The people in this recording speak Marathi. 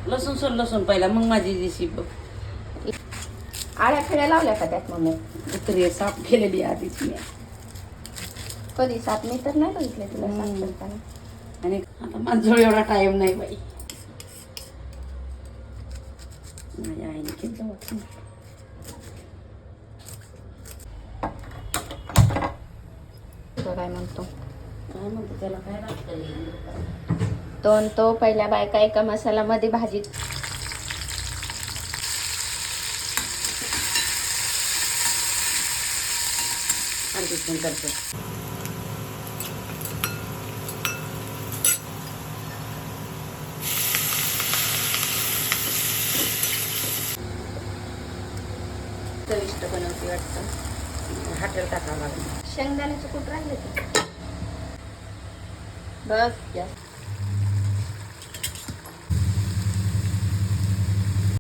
लसूण पहिला, मग माझी दिशी बघ. आळ्या फिळ्या लावल्या का त्यात मम्मी? कुत्री साफ केलेली आधीच मी. कधी साप मी तर नाही बघितले तुला साफ करताना. आणि आता माझ्याजवळ एवढा टाइम नाही बाई. माझ्या आईने केलं वाटतं. काय म्हणतो त्याला काय लागतं? तो पहिल्या बायका एका मसाल्यामध्ये भाजीत करतो. चविष्ट बनवते वाटतं. हॉटेल टाकावं लागेल. शेंगदाण्याचं कुठं राहिले ते बघ जास्त